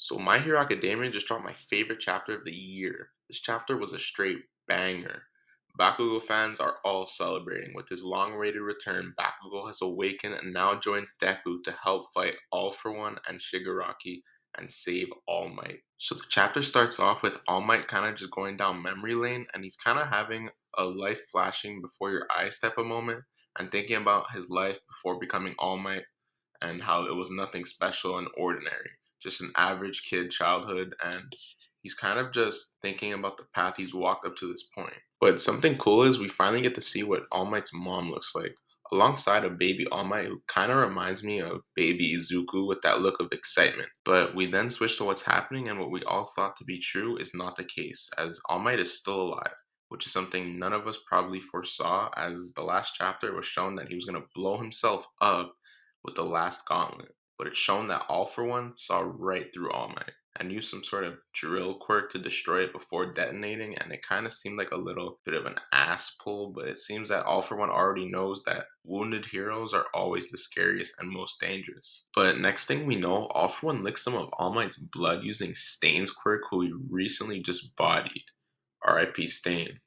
So My Hero Academia just dropped my favorite chapter of the year. This chapter was a straight banger. Bakugo fans are all celebrating. With his long-awaited return, Bakugo has awakened and now joins Deku to help fight All For One and Shigaraki and save All Might. So the chapter starts off with All Might kind of just going down memory lane and he's kind of having a life flashing before your eyes type of moment and thinking about his life before becoming All Might and how it was nothing special and ordinary, just an average kid childhood, and he's kind of just thinking about the path he's walked up to this point. But something cool is we finally get to see what All Might's mom looks like. Alongside of baby All Might, who kind of reminds me of baby Izuku with that look of excitement. But we then switch to what's happening, and what we all thought to be true is not the case, as All Might is still alive, which is something none of us probably foresaw, as the last chapter was shown that he was going to blow himself up with the last gauntlet, but it's shown that All For One saw right through All Might and used some sort of drill quirk to destroy it before detonating, and it kind of seemed like a little bit of an ass pull, but it seems that All For One already knows that wounded heroes are always the scariest and most dangerous. But next thing we know, All For One licks some of All Might's blood using Stain's quirk, who he recently just bodied. RIP Stain,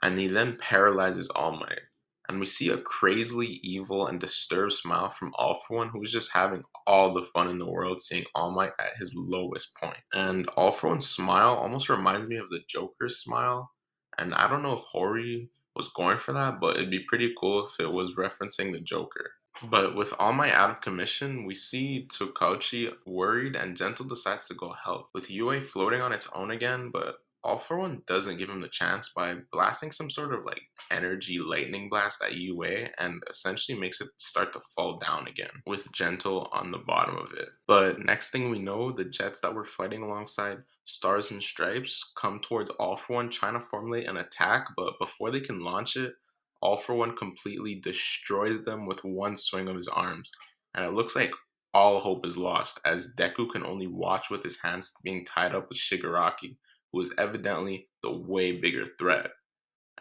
and he then paralyzes All Might. And we see a crazily evil and disturbed smile from All For One, who's just having all the fun in the world seeing All Might at his lowest point. And All For One's smile almost reminds me of the Joker's smile. And I don't know if Hori was going for that, but it'd be pretty cool if it was referencing the Joker. But with All Might out of commission, we see Tsukauchi worried and Gentle decides to go help. With Yue floating on its own again, but All For One doesn't give him the chance by blasting some sort of like energy lightning blast at Yue and essentially makes it start to fall down again, with Gentle on the bottom of it. But next thing we know, the jets that were fighting alongside Stars and Stripes come towards All For One trying to formulate an attack, but before they can launch it, All For One completely destroys them with one swing of his arms, and it looks like all hope is lost as Deku can only watch with his hands being tied up with Shigaraki, who is evidently the way bigger threat.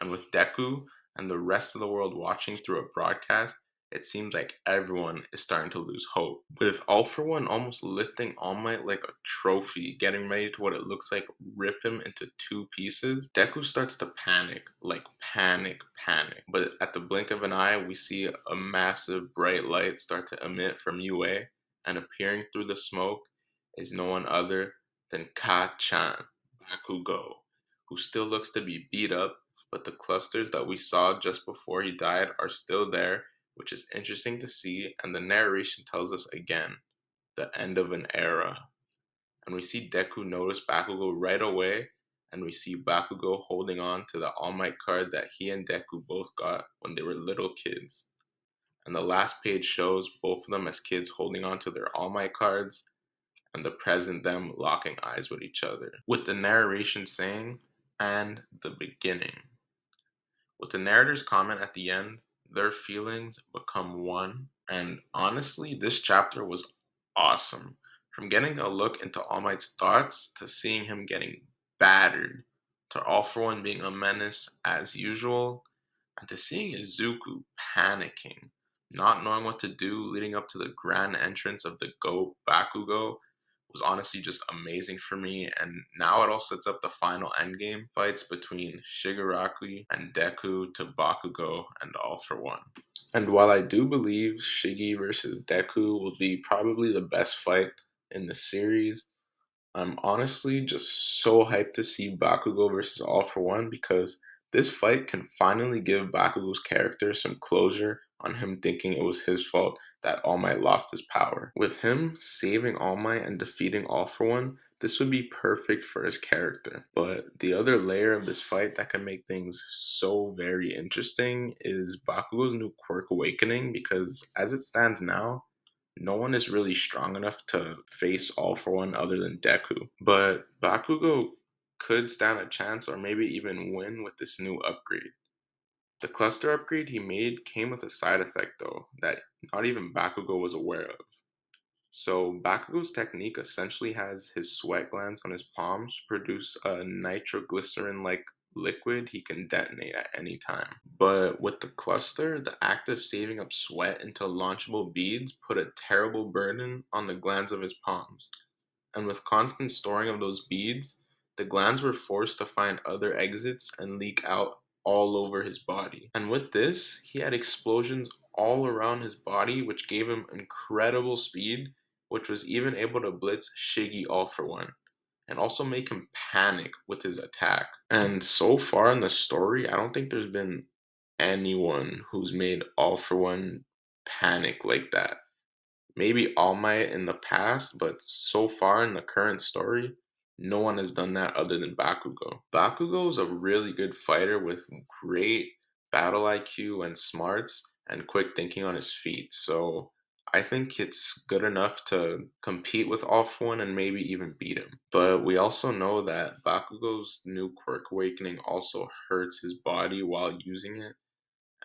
And with Deku and the rest of the world watching through a broadcast, it seems like everyone is starting to lose hope. With All For One almost lifting All Might like a trophy, getting ready to what it looks like rip him into two pieces, Deku starts to panic, like panic, panic. But at the blink of an eye, we see a massive bright light start to emit from Yue, and appearing through the smoke is no one other than Ka-chan, Bakugo, who still looks to be beat up, but the clusters that we saw just before he died are still there, which is interesting to see, and the narration tells us again the end of an era. And we see Deku notice Bakugo right away, and we see Bakugo holding on to the All Might card that he and Deku both got when they were little kids. And the last page shows both of them as kids holding on to their All Might cards, and the present them locking eyes with each other, with the narration saying, and the beginning. With the narrator's comment at the end, their feelings become one. And honestly, this chapter was awesome. From getting a look into All Might's thoughts to seeing him getting battered, to All For One being a menace as usual, and to seeing Izuku panicking, not knowing what to do leading up to the grand entrance of the GOAT Bakugo was honestly just amazing for me. And now it all sets up the final endgame fights between Shigaraki and Deku to Bakugo and All For One. And while I do believe Shigi versus Deku will be probably the best fight in the series, I'm honestly just so hyped to see Bakugo versus All For One because this fight can finally give Bakugo's character some closure on him thinking it was his fault that All Might lost his power. With him saving All Might and defeating All For One, this would be perfect for his character. But the other layer of this fight that can make things so very interesting is Bakugo's new quirk awakening because as it stands now, no one is really strong enough to face All For One other than Deku. But Bakugo could stand a chance or maybe even win with this new upgrade. The cluster upgrade he made came with a side effect though, that not even Bakugo was aware of. So Bakugo's technique essentially has his sweat glands on his palms produce a nitroglycerin-like liquid he can detonate at any time. But with the cluster, the act of saving up sweat into launchable beads put a terrible burden on the glands of his palms. And with constant storing of those beads, the glands were forced to find other exits and leak out all over his body. And with this, he had explosions all around his body, which gave him incredible speed, which was even able to blitz Shiggy All For One and also make him panic with his attack. And so far in the story, I don't think there's been anyone who's made All For One panic like that. Maybe All Might in the past, but so far in the current story, no one has done that other than Bakugo. Bakugo is a really good fighter with great battle IQ and smarts and quick thinking on his feet. So I think it's good enough to compete with All For One and maybe even beat him. But we also know that Bakugo's new quirk awakening also hurts his body while using it,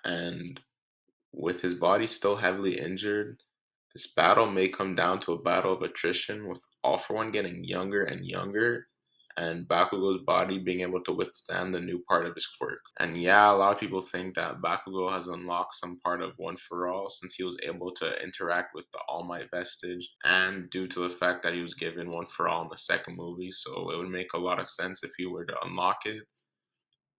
and with his body still heavily injured, this battle may come down to a battle of attrition, with All For One getting younger and younger, and Bakugo's body being able to withstand the new part of his quirk. And yeah, a lot of people think that Bakugo has unlocked some part of One For All since he was able to interact with the All Might vestige, and due to the fact that he was given One For All in the second movie, so it would make a lot of sense if he were to unlock it,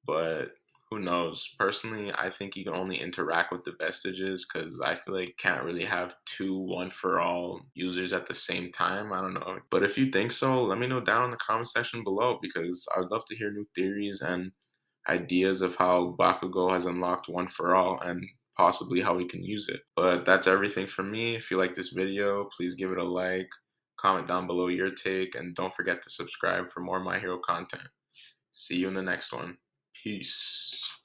but who knows? Personally, I think you can only interact with the vestiges because I feel like you can't really have two one for all users at the same time. I don't know. But if you think so, let me know down in the comment section below because I would love to hear new theories and ideas of how Bakugo has unlocked one for all and possibly how we can use it. But that's everything from me. If you like this video, please give it a like, comment down below your take, and don't forget to subscribe for more My Hero content. See you in the next one. Peace.